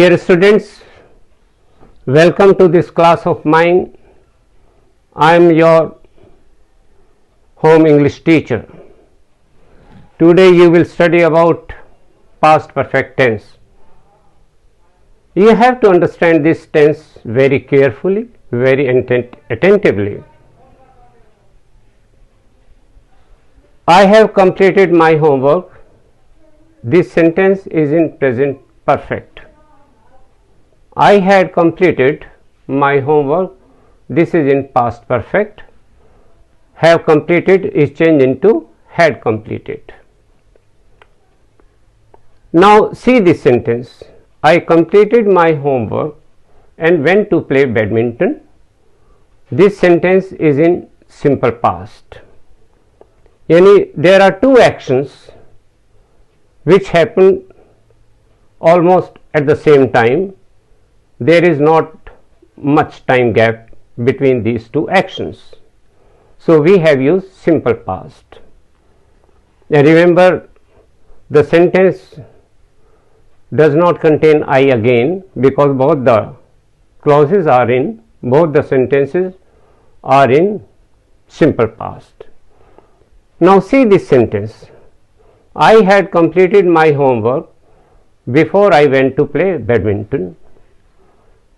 Dear students, welcome to this class of mine. I am your home English teacher. Today you will study about past perfect tense. You have to understand this tense very carefully, very attentively. I have completed my homework. This sentence is in present perfect. I had completed my homework. This is in past perfect. Have completed is changed into had completed. Now see this sentence. I completed my homework and went to play badminton. This sentence is in simple past. Yani there are two actions which happen almost at the same time. There is not much time gap between these two actions. So we have used simple past. Now remember, the sentence does not contain I again because both the sentences are in simple past. Now see this sentence. I had completed my homework before I went to play badminton.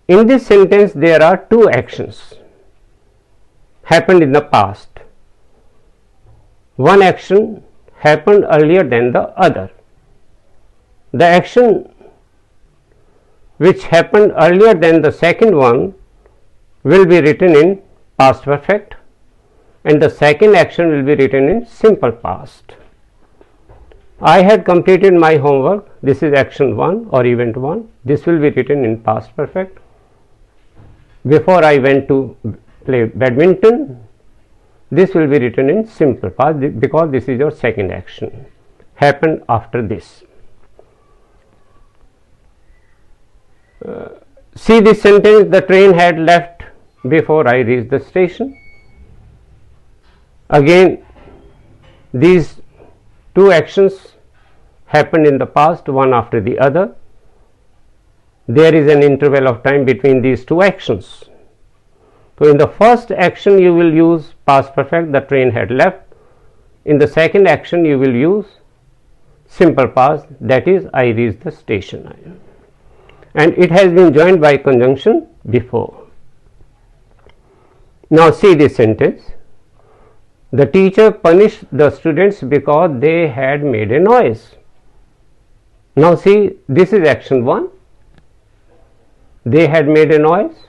In this sentence there are two actions happened in the past. One action happened earlier than the other. The action which happened earlier than the second one will be written in past perfect and the second action will be written in simple past. I had completed my homework. This is action 1 or event 1. This will be written in past perfect. Before I went to play badminton, this will be written in simple past because this is your second action happened after this. See this sentence, the train had left before I reached the station. Again these two actions happened in the past, one after the other. There is an interval of time between these two actions. So in the first action you will use past perfect, the train had left. In the second action you will use simple past, that is I reached the station, and it has been joined by conjunction before. Now see this sentence. The teacher punished the students because they had made a noise. Now see, this is action 1. They had made a noise.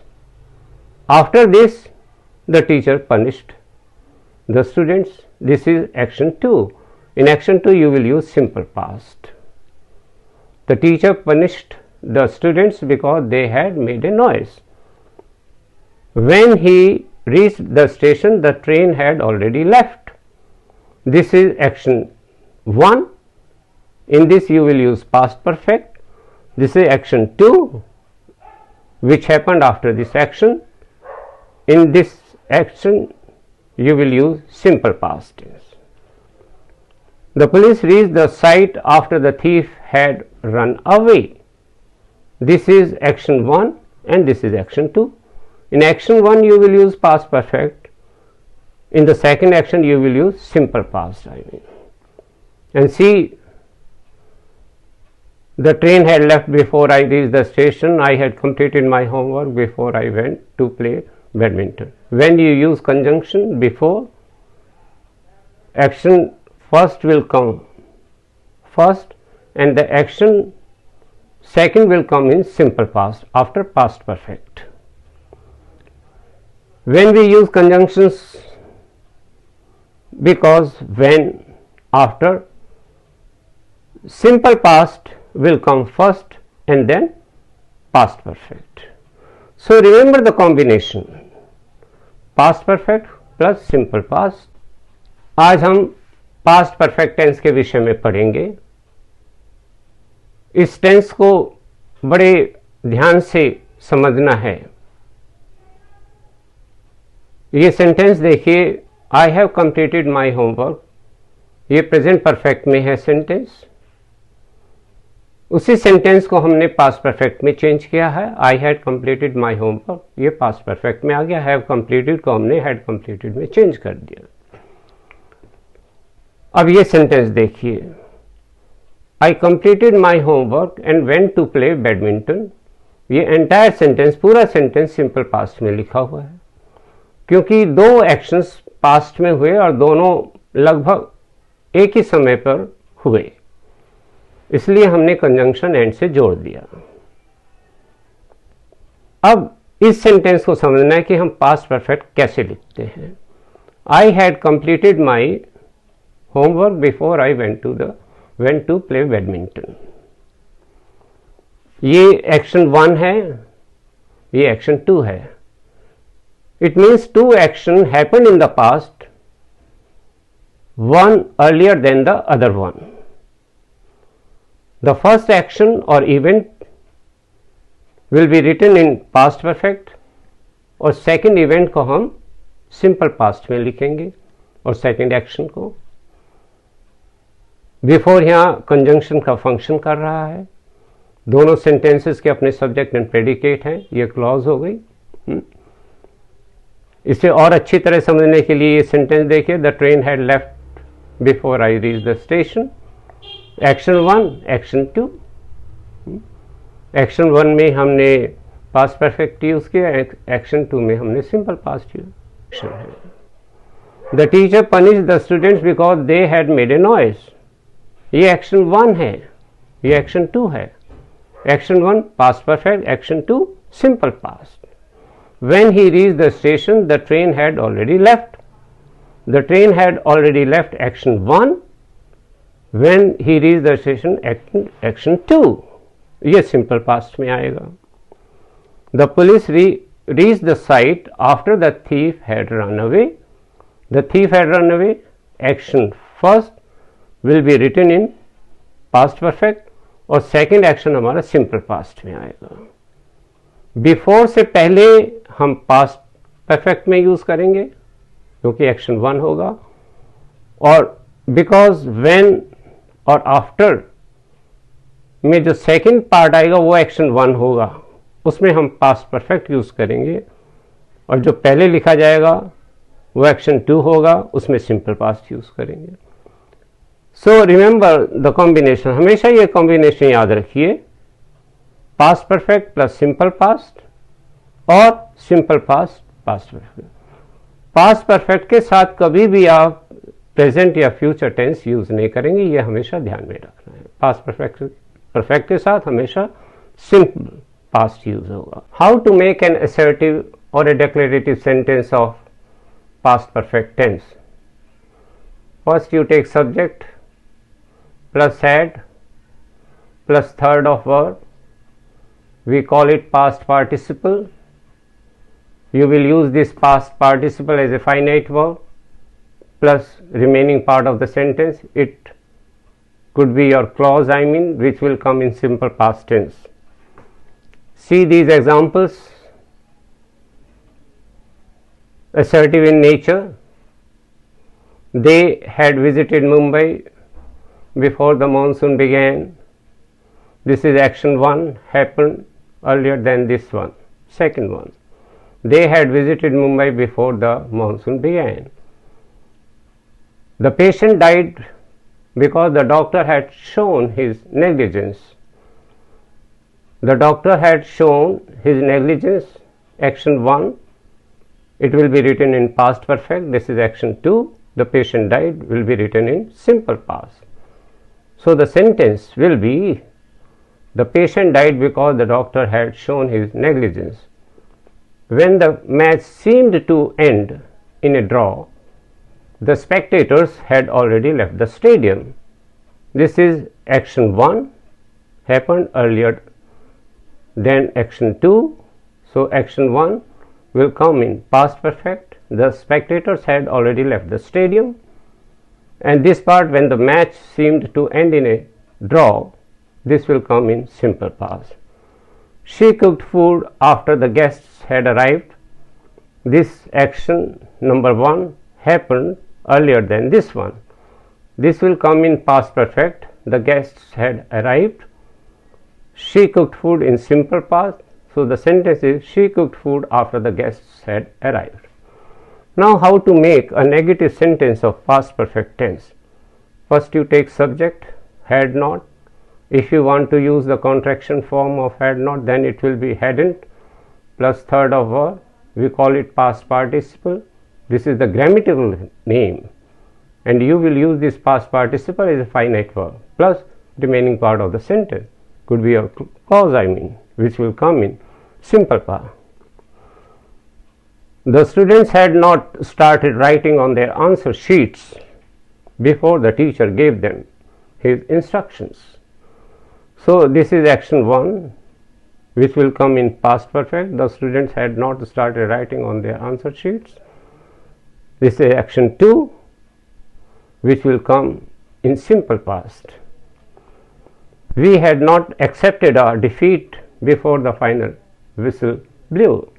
After this, the teacher punished the students. This is action 2. In action 2, you will use simple past. The teacher punished the students because they had made a noise. When he reached the station, the train had already left. This is action 1. In this, you will use past perfect. This is action 2, which happened after this action. In this action you will use simple past tense. The police reached the site after the thief had run away. This is action 1 and this is action 2. In action 1 you will use past perfect. In the second action you will use simple past. And see, the train had left before I reached the station. I had completed my homework before I went to play badminton. When you use conjunction before, action first will come first and the action second will come in simple past after past perfect. When we use conjunctions, because when, after, simple past will come first and then past perfect. So remember the combination past perfect plus simple past. आज हम past perfect tense के विषय में पढ़ेंगे. इस tense को बड़े ध्यान से समझना है. ये सेंटेंस देखिए, I have completed my homework. ये प्रेजेंट परफेक्ट में है सेंटेंस. उसी सेंटेंस को हमने पास्ट परफेक्ट में चेंज किया है। आई हैड कंप्लीटेड माई होमवर्क, ये पास्ट परफेक्ट में आ गया। हैव कंप्लीटेड को हमने हैड कंप्लीटेड में चेंज कर दिया। अब ये सेंटेंस देखिए, I completed my homework and went to play badminton. ये एंटायर सेंटेंस, पूरा सेंटेंस सिंपल पास्ट में लिखा हुआ है, क्योंकि दो एक्शंस पास्ट में हुए और दोनों लगभग एक ही समय पर हुए, इसलिए हमने कंजंक्शन एंड से जोड़ दिया। अब इस सेंटेंस को समझना है कि हम पास्ट परफेक्ट कैसे लिखते हैं। I had completed my homework before I went to play badminton. ये एक्शन 1 है, ये एक्शन 2 है। It means 2 action happened in the past, one earlier than the other one. The first action or event will be written in past perfect और second event को हम simple past में लिखेंगे और second action को। Before यहाँ conjunction का function कर रहा है, दोनों sentences के अपने subject and predicate हैं, ये clause हो गई। इसे और अच्छी तरह समझने के लिए ये sentence देखिए, the train had left before I reached the station. Action 1, Action 2. Action 1 में हमने past perfect यूज किया, Action 2 में हमने simple past use. The teacher punished the students because they had made a noise. ये Action 1 है, ये Action 2 है। Action 1 past perfect, Action 2 simple past. When he reached the station, the train had already left. The train had already left, action 1. When he reached the station, action 2. ये simple past में आएगा। The police reached the site after the thief had run away. The thief had run away. Action first will be written in past perfect और second action हमारा simple past में आएगा। Before से पहले हम past perfect में use करेंगे क्योंकि एक्शन 1 होगा, और बिकॉज व्हेन और आफ्टर में जो सेकंड पार्ट आएगा वो एक्शन 1 होगा, उसमें हम पास्ट परफेक्ट यूज करेंगे, और जो पहले लिखा जाएगा वो एक्शन 2 होगा, उसमें सिंपल पास्ट यूज करेंगे। सो रिमेंबर द कॉम्बिनेशन, हमेशा ये कॉम्बिनेशन याद रखिए, past perfect plus simple past और simple past past perfect. Past perfect के साथ कभी भी आप प्रेजेंट या फ्यूचर टेंस यूज नहीं करेंगे, ये हमेशा ध्यान में रखना है। पास्ट परफेक्ट के साथ हमेशा सिंपल पास्ट यूज होगा। How to make an assertive और a declarative sentence of past perfect tense. First you take subject plus had plus third of verb, we call it past participle. You will use this past participle as a finite verb plus remaining part of the sentence. It could be your clause, which will come in simple past tense. See these examples. Assertive in nature. They had visited Mumbai before the monsoon began. This is action 1, happened earlier than this one. Second one, they had visited Mumbai before the monsoon began. The patient died because the doctor had shown his negligence. The doctor had shown his negligence, action 1. It will be written in past perfect. This is action 2. The patient died will be written in simple past. So the sentence will be, the patient died because the doctor had shown his negligence. When the match seemed to end in a draw, the spectators had already left the stadium. This is action 1, happened earlier than action 2. So action 1 will come in past perfect. The spectators had already left the stadium. And this part, when the match seemed to end in a draw, this will come in simple past. She cooked food after the guests had arrived. This action number 1 happened earlier than this one. This will come in past perfect. The guests had arrived. She cooked food in simple past. So the sentence is she cooked food after the guests had arrived. Now how to make a negative sentence of past perfect tense? First you take subject, had not. If you want to use the contraction form of had not, then it will be hadn't plus third of verb. We call it past participle. This is the grammatical name, and you will use this past participle as a finite verb plus remaining part of the sentence. Could be a clause, which will come in simple past. The students had not started writing on their answer sheets before the teacher gave them his instructions. So this is action 1, which will come in past perfect. The students had not started writing on their answer sheets. This is action 2, which will come in simple past. We had not accepted our defeat before the final whistle blew.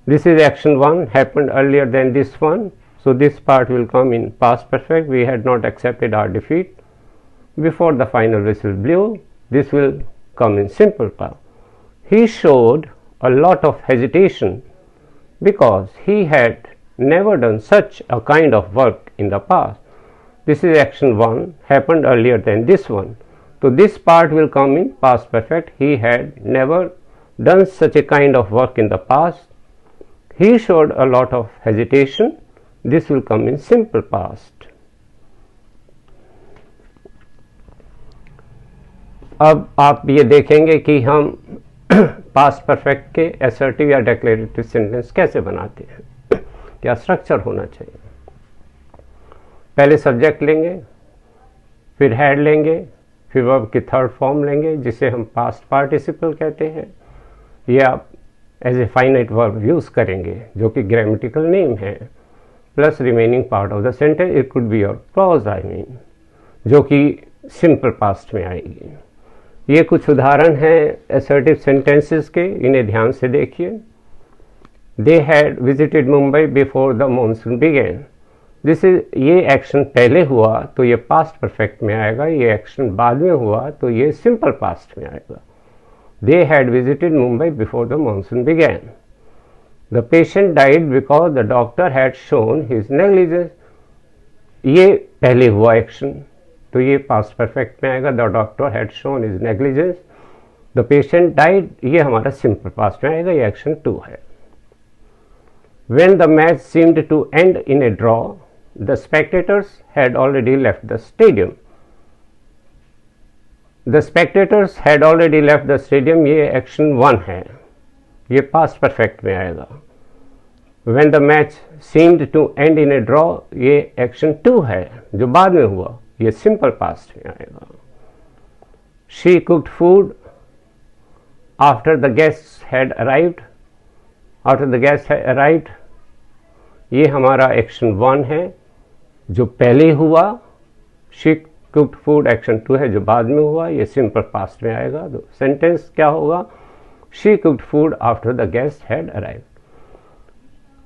This is action 1, happened earlier than this one. So this part will come in past perfect. We had not accepted our defeat before the final whistle blew. This will come in simple past. He showed a lot of hesitation because he had never done such a kind of work in the past. This is action 1, happened earlier than this one. So this part will come in past perfect. He had never done such a kind of work in the past. He showed a lot of hesitation. This will come in simple past. अब आप ये देखेंगे कि हम past perfect के assertive या declarative sentence कैसे बनाते हैं, क्या स्ट्रक्चर होना चाहिए। पहले सब्जेक्ट लेंगे, फिर हैड लेंगे, फिर वर्ब की थर्ड फॉर्म लेंगे जिसे हम पास्ट पार्टिसिपल कहते हैं। ये आप as a finite verb use करेंगे जो कि ग्रामेटिकल नेम है, plus remaining part of the sentence, it could be your clause जो कि सिंपल पास्ट में आएगी। ये कुछ उदाहरण हैं असर्टिव सेंटेंसेस के, इन्हें ध्यान से देखिए। They had visited Mumbai before the monsoon began. This is, ये एक्शन पहले हुआ तो ये पास्ट परफेक्ट में आएगा, ये एक्शन बाद में हुआ तो ये सिंपल पास्ट में आएगा। They had visited Mumbai before the monsoon began. The patient died because the doctor had shown his negligence. ये पहले हुआ एक्शन तो ये पास्ट परफेक्ट में आएगा। The doctor had shown his negligence. The patient died, ये हमारा सिंपल पास्ट में आएगा, ये एक्शन 2 है। When the match seemed to end in a draw, the spectators had already left the stadium. The spectators had already left the stadium, ये action 1 है, ये past perfect में आएगा। When the match seemed to end in a draw, ये action 2 है जो बाद में हुआ, ये सिंपल पास्ट में आएगा। She cooked food after the guests had arrived. After the guests had arrived, ये हमारा एक्शन 1 है जो पहले हुआ। She cooked food एक्शन 2 है जो बाद में हुआ, ये सिंपल पास्ट में आएगा। तो सेंटेंस क्या होगा? She cooked food after the guests had arrived.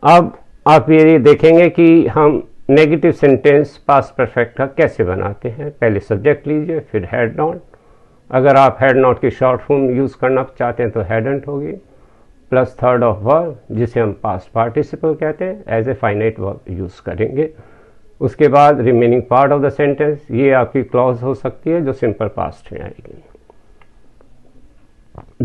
अब आप ये देखेंगे कि हम नेगेटिव सेंटेंस पास्ट परफेक्ट का कैसे बनाते हैं। पहले सब्जेक्ट लीजिए, फिर हैड नॉट। अगर आप हैड नॉट की शॉर्ट फॉर्म यूज़ करना चाहते हैं तो हैडंट होगी, प्लस थर्ड ऑफ वर्ब जिसे हम पास्ट पार्टिसिपल कहते हैं, as a finite verb use करेंगे। उसके बाद remaining part of the sentence, ये आपकी क्लॉज हो सकती है जो सिंपल पास्ट में आएगी।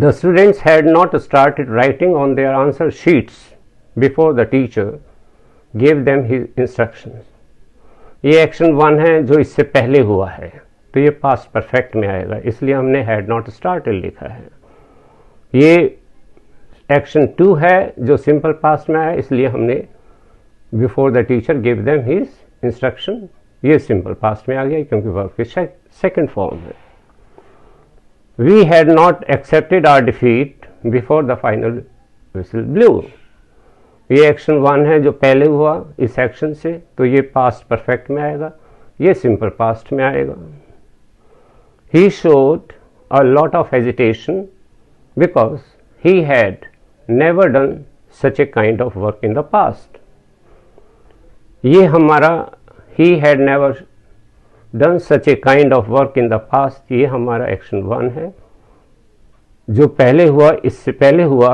The students had not started writing on their answer sheets before the teacher gave them his instructions. ये एक्शन 1 है जो इससे पहले हुआ है तो ये पास्ट परफेक्ट में आएगा, इसलिए हमने हैड नॉट स्टार्टेड लिखा है। ये एक्शन 2 है जो सिंपल पास्ट में आया, इसलिए हमने before the teacher give them his instruction, ये सिंपल पास्ट में आ गया क्योंकि वर्ब की सेकंड फॉर्म है। We had not accepted our defeat before the final whistle blew. ये एक्शन 1 है जो पहले हुआ इस एक्शन से तो ये पास्ट परफेक्ट में आएगा, ये सिंपल पास्ट में आएगा। He showed a lot of hesitation because he had never done such a kind of work in the past. ये हमारा he had never done such a kind of work in the past, ये हमारा action 1 है जो पहले हुआ इससे पहले हुआ,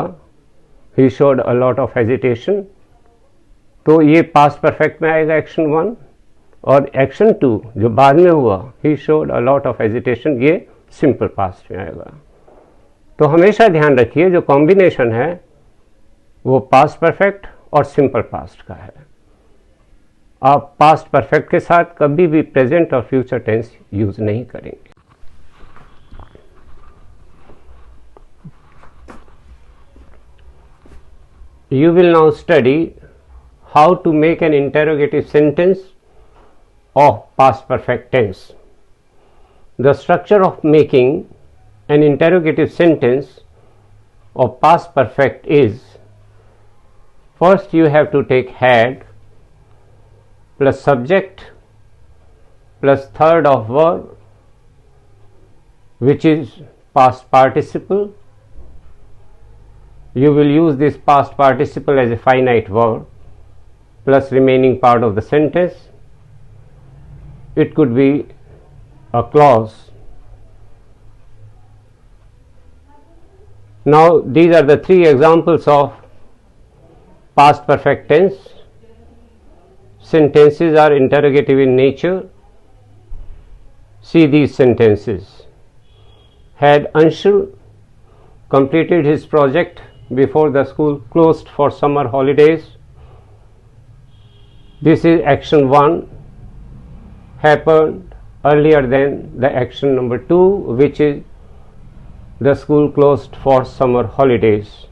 he showed a lot of hesitation, तो ये पास्ट परफेक्ट में आएगा एक्शन 1, और एक्शन 2 जो बाद में हुआ, he showed a lot of hesitation, ये सिंपल पास्ट में आएगा। तो हमेशा ध्यान रखिए जो कॉम्बिनेशन है वो पास्ट परफेक्ट और सिंपल पास्ट का है। आप पास्ट परफेक्ट के साथ कभी भी प्रेजेंट और फ्यूचर टेंस यूज नहीं करेंगे। You will now study how to make an interrogative sentence of past perfect tense. The structure of making an interrogative sentence of past perfect is, first you have to take had plus subject plus third of verb, which is past participle. You will use this past participle as a finite verb plus remaining part of the sentence. It could be a clause. Now these are the three examples of past perfect tense. Sentences are interrogative in nature. See these sentences. Had Anshul completed his project before the school closed for summer holidays? This is action 1, happened earlier than the action number 2, which is the school closed for summer holidays.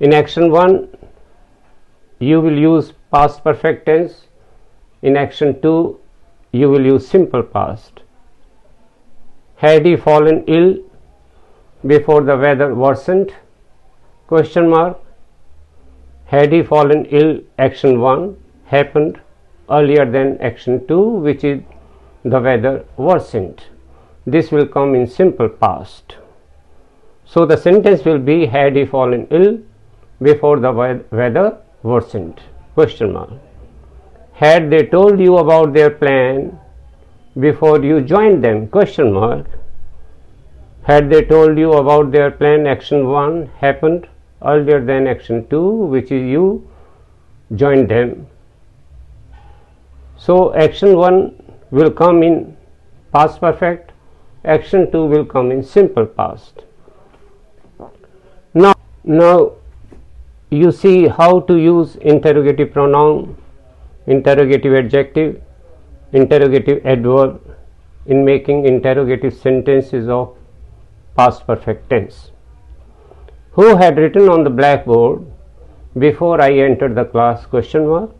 In action 1 you will use past perfect tense. In action 2 you will use simple past. Had he fallen ill before the weather worsened? Question mark. Had he fallen ill, action 1 happened earlier than action 2, which is the weather worsened. This will come in simple past. So the sentence will be, had he fallen ill before the weather worsened? Question mark. Had they told you about their plan before you joined them? Question mark. Had they told you about their plan, action 1 happened earlier than action 2, which is you joined them. So action 1 will come in past perfect, action 2 will come in simple past. Now you see how to use interrogative pronoun, interrogative adjective, interrogative adverb in making interrogative sentences of past perfect tense. Who had written on the blackboard before I entered the class? Question mark.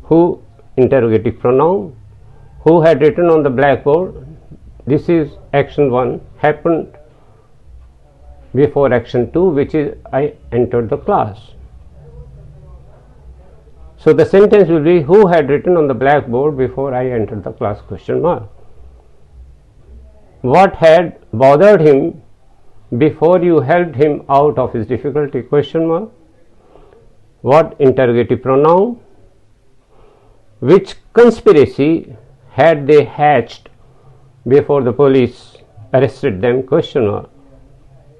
Who, interrogative pronoun. Who had written on the blackboard? This is action 1, happened before action 2, which is I entered the class. So the sentence will be, who had written on the blackboard before I entered the class? Question mark. What had bothered him before you helped him out of his difficulty? Question mark. What, interrogative pronoun. Which conspiracy had they hatched before the police arrested them? Question mark.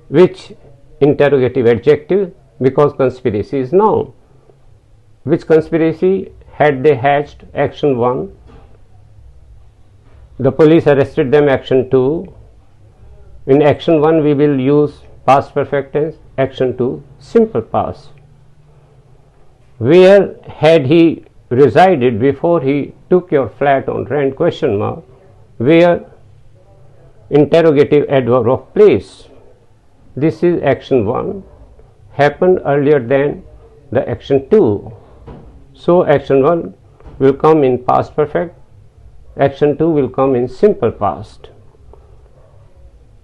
Which, interrogative adjective, because conspiracy is noun. Which conspiracy had they hatched? Action 1. The police arrested them, action 2. In action 1 we will use past perfect tense, action 2 simple past. Where had he resided before he took your flat on rent? Question mark. Where, interrogative adverb of place. This is action 1, happened earlier than the action 2. So action 1 will come in past perfect, action 2 will come in simple past.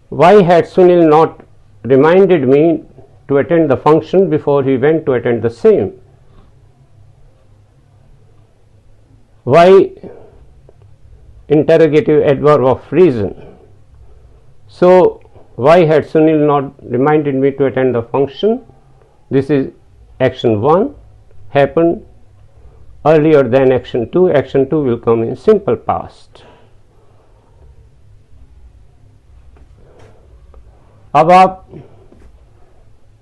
Why had Sunil not reminded me to attend the function before he went to attend the same? Why, interrogative adverb of reason. So why had Sunil not reminded me to attend the function? This is action 1, happened earlier than action 2. Action 2 will come in simple past. अब आप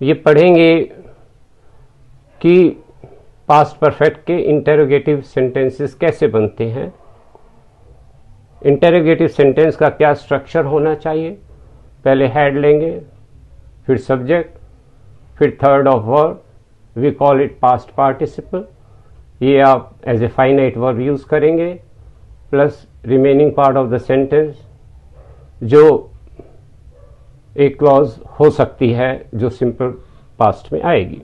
ये पढ़ेंगे कि past perfect के interrogative sentences कैसे बनते हैं, interrogative sentence का क्या स्ट्रक्चर होना चाहिए। पहले हेड लेंगे, फिर सब्जेक्ट, फिर third of verb, we call it past participle, ये आप as a finite verb use करेंगे, plus remaining part of the sentence जो एक क्लॉज हो सकती है जो सिंपल पास्ट में आएगी।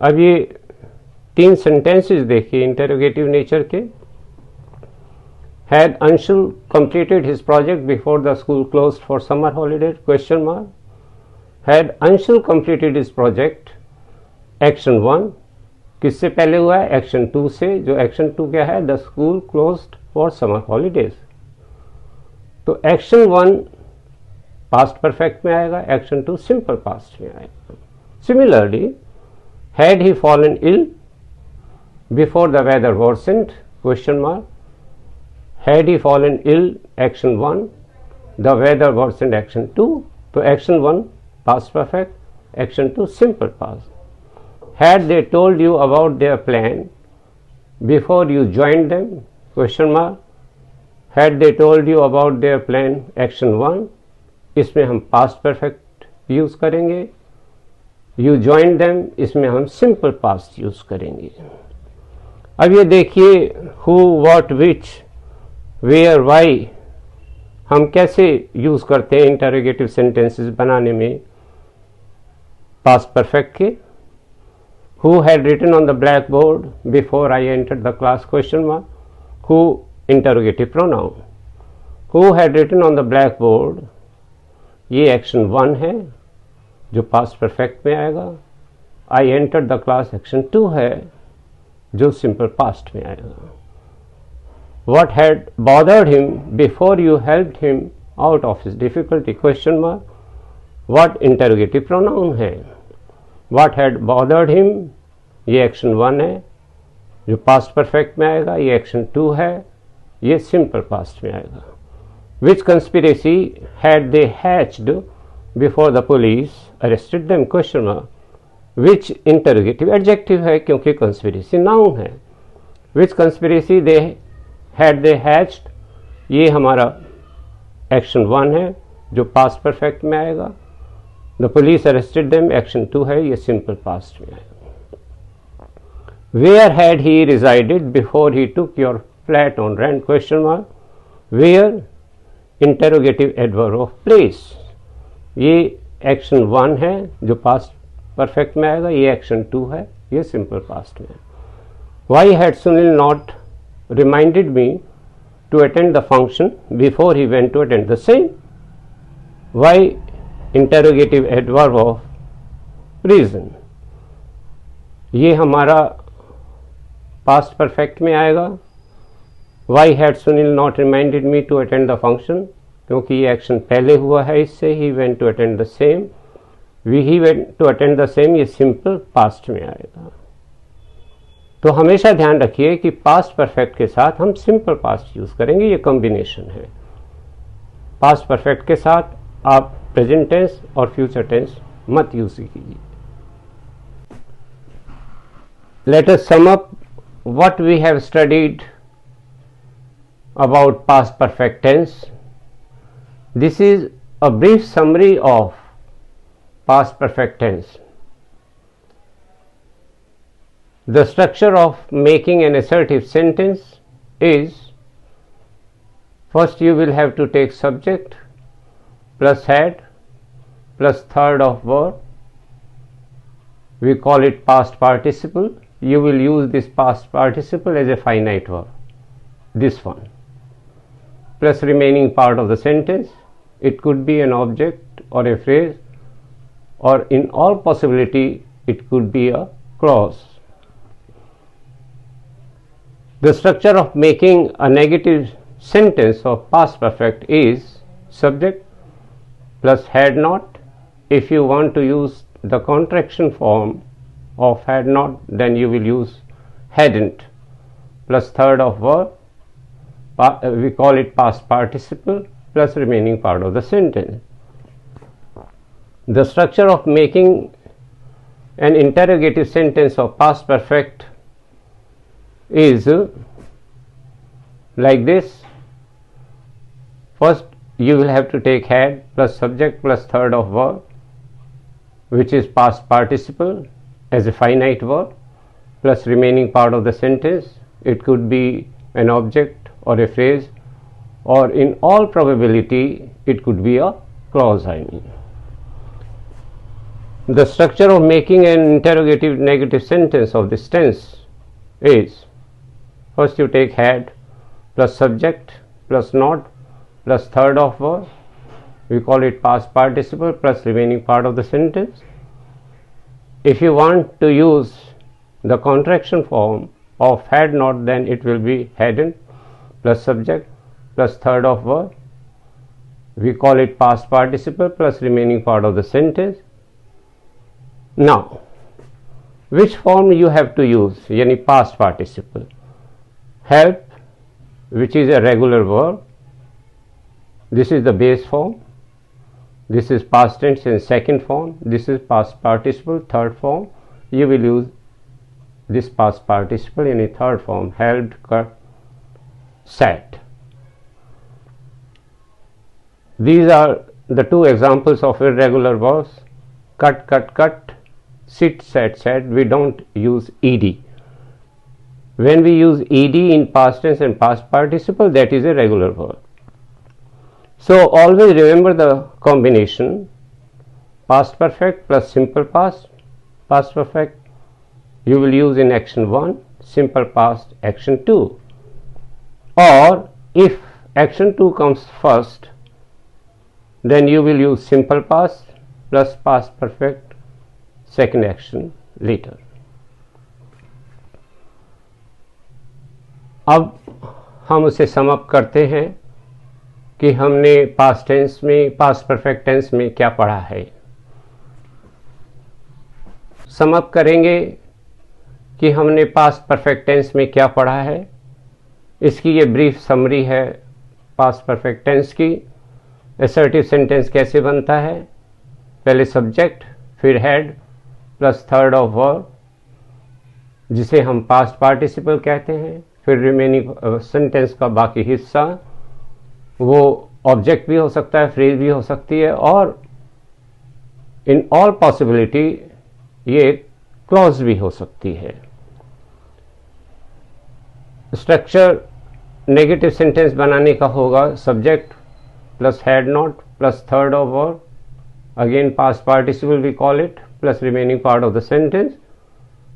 अब ये 3 सेंटेंसेस देखिए इंटेरोगेटिव नेचर के। Had Anshul completed his project before the school closed for summer holiday? Question mark. Had Anshul completed his project? Action 1 किससे पहले हुआ है? Action 2 से। जो Action 2 क्या है? The school closed for summer holidays. तो Action 1 past perfect में आएगा, Action 2 simple past में आएगा। Similarly, had he fallen ill before the weather worsened? Question mark. Had he fallen ill? Action 1, the weather worsened Action 2. तो Action 1 past perfect, Action 2 simple past. Had they told you about their plan before you joined them? Question mark. Had they told you about their plan? Action 1, इसमें हम past perfect use करेंगे। You joined them, इसमें हम simple past use करेंगे। अब ये देखिए who, what, which, where, why हम कैसे यूज करते हैं इंटरोगेटिव सेंटेंसेस बनाने में पास्ट परफेक्ट के। Who had written on the black board before I entered the class? Question mark. Who interrogative pronoun. Who had written on the black board, ये Action 1 है जो पास्ट परफेक्ट में आएगा। I entered the class Action 2 है जो simple past में आएगा। What had bothered him before you helped him out of his difficulty? Question mark. What interrogative pronoun है? What had bothered him, ये Action 1 है जो past perfect में आएगा, ये Action 2 है, ये simple past में आएगा। Which conspiracy had they hatched before the police arrested them? Question mark. Which interrogative adjective है क्योंकि conspiracy noun है। Which conspiracy they had they hatched, ये हमारा Action 1 है जो past perfect में आएगा। The police arrested them, Action 2 है, ये simple past में आएगा। Where had he resided before he took your flat on rent? Question mark. Where interrogative adverb of place, ये Action 1 है जो past perfect में आएगा, ये Action 2 है, ये simple past में। Why had Sunil not reminded me to attend the function before he went to attend the same? Why interrogative adverb of reason, ये हमारा past perfect में आएगा। Why had Sunil not reminded me to attend the function, क्योंकि ये action पहले हुआ है इससे, he went to attend the same, he went to attend the same, ये सिंपल पास्ट में आएगा। तो हमेशा ध्यान रखिए कि पास्ट परफेक्ट के साथ हम सिंपल पास्ट यूज करेंगे, ये कॉम्बिनेशन है। पास्ट परफेक्ट के साथ आप प्रेजेंट टेंस और फ्यूचर टेंस मत यूज कीजिए। Let us sum up what we have studied about past perfect tense. This is a brief summary of past perfect tense. The structure of making an assertive sentence is, first you will have to take subject plus had plus third of verb. We call it past participle. You will use this past participle as a finite verb, this one, plus remaining part of the sentence. It could be an object or a phrase, or in all possibility it could be a clause. The structure of making a negative sentence of past perfect is subject plus had not. If you want to use the contraction form of had not, then you will use hadn't plus third of verb. We call it past participle plus remaining part of the sentence. The structure of making an interrogative sentence of past perfect is like this. First you will have to take had plus subject plus third of verb, which is past participle as a finite verb, plus remaining part of the sentence. It could be an object or a phrase, or in all probability it could be a clause. The structure of making an interrogative negative sentence of this tense is, first you take had plus subject plus not plus third of verb, we call it past participle, plus remaining part of the sentence. If you want to use the contraction form of had not, then it will be hadn't plus subject plus third of verb, we call it past participle plus remaining part of the sentence. Now which form you have to use, yani past participle? Help, which is a regular verb, this is the base form, this is past tense in second form, this is past participle third form. You will use this past participle in a third form, helped, cut, sat. These are the two examples of irregular verbs, cut, cut, cut, sit, sat, sat. We don't use ed. When we use ed in past tense and past participle, that is a regular verb. So always remember the combination past perfect plus simple past. Past perfect you will use in action 1, simple past action 2, or if action 2 comes first, then you will use simple past plus past perfect second action later. अब हम उसे sum up करते हैं कि हमने past tense में, past perfect tense में क्या पढ़ा है. सम अप करेंगे कि हमने पास्ट परफेक्ट टेंस में क्या पढ़ा है. इसकी ये ब्रीफ समरी है पास्ट परफेक्ट टेंस की. असर्टिव सेंटेंस कैसे बनता है? पहले सब्जेक्ट, फिर head plus third of verb, जिसे हम पास्ट पार्टिसिपल कहते हैं, फिर रिमेनिंग सेंटेंस का बाकी हिस्सा, वो ऑब्जेक्ट भी हो सकता है, फ्रेज भी हो सकती है, और इन ऑल पॉसिबिलिटी ये क्लॉज भी हो सकती है. स्ट्रक्चर नेगेटिव सेंटेंस बनाने का होगा subject plus had not plus third of verb, again past participle we call it, plus remaining part of the sentence.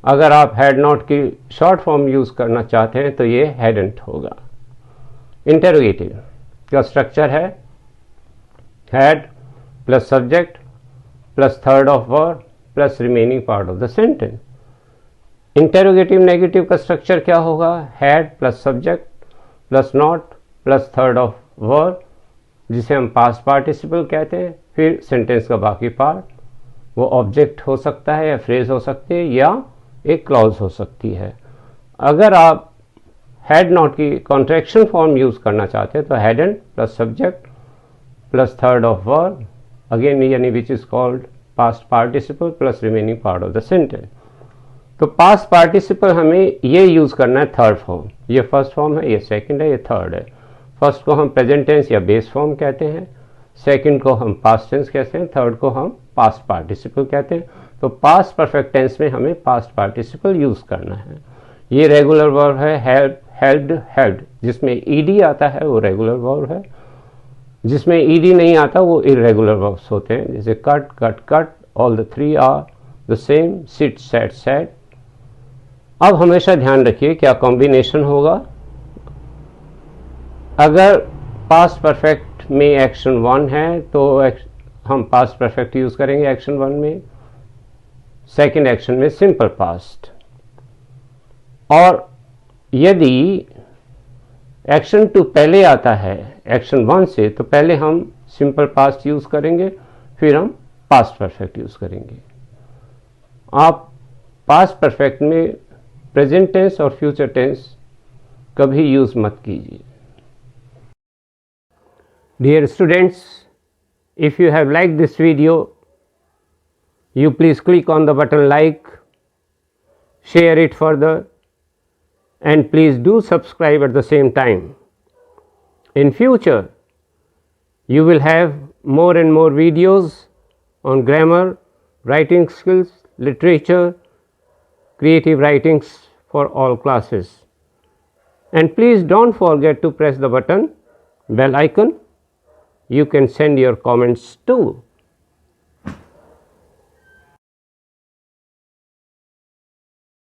अगर आप हैड नॉट की शॉर्ट फॉर्म यूज करना चाहते हैं तो ये हैडंट होगा. इंटेरोगेटिव का स्ट्रक्चर है had plus subject plus third of verb plus remaining part of the sentence. Interrogative negative का स्ट्रक्चर क्या होगा? Had plus subject plus not plus third of verb, जिसे हम पास्ट पार्टिसिपल कहते हैं, फिर सेंटेंस का बाकी पार्ट, वो ऑब्जेक्ट हो सकता है या फ्रेज हो सकती है या एक क्लॉज हो सकती है. अगर आप हैड नॉट की कॉन्ट्रैक्शन फॉर्म यूज करना चाहते हैं तो hadn't plus subject plus third of verb, again यानी which is called past participle plus remaining part of the sentence. तो पास्ट पार्टिसिपल हमें ये यूज करना है थर्ड फॉर्म. ये फर्स्ट फॉर्म है, ये सेकंड है, ये थर्ड है. फर्स्ट को हम प्रेजेंट टेंस या बेस फॉर्म कहते हैं, सेकंड को हम पास्ट टेंस कहते हैं, थर्ड को हम पास्ट पार्टिसिपल कहते हैं. तो पास्ट परफेक्ट टेंस में हमें पास्ट पार्टिसिपल यूज करना है. ये रेगुलर वर्ब है, हेल्प, हेल्प्ड, हेल्प्ड. जिसमें ईडी आता है वो रेगुलर वर्ब है, जिसमें ईडी नहीं आता वो इरेगुलर वर्ब्स होते हैं, जैसे cut, cut, cut. All the three are the same. Sit, sat, sat. अब हमेशा ध्यान रखिए क्या कॉम्बिनेशन होगा. अगर पास्ट परफेक्ट में एक्शन 1 है तो हम पास्ट परफेक्ट यूज करेंगे एक्शन 1 में, सेकंड एक्शन में सिंपल पास्ट. और यदि एक्शन 2 पहले आता है एक्शन 1 से तो पहले हम सिंपल पास्ट यूज करेंगे, फिर हम पास्ट परफेक्ट यूज करेंगे. आप पास्ट परफेक्ट में प्रेजेंट टेंस और फ्यूचर टेंस कभी यूज मत कीजिए. Dear students, if you have liked this video, you please click on the button like, share it further, and please do subscribe at the same time. In future, you will have more and more videos on grammar, writing skills, literature, creative writings for all classes. And please don't forget to press the button, bell icon. You can send your comments too.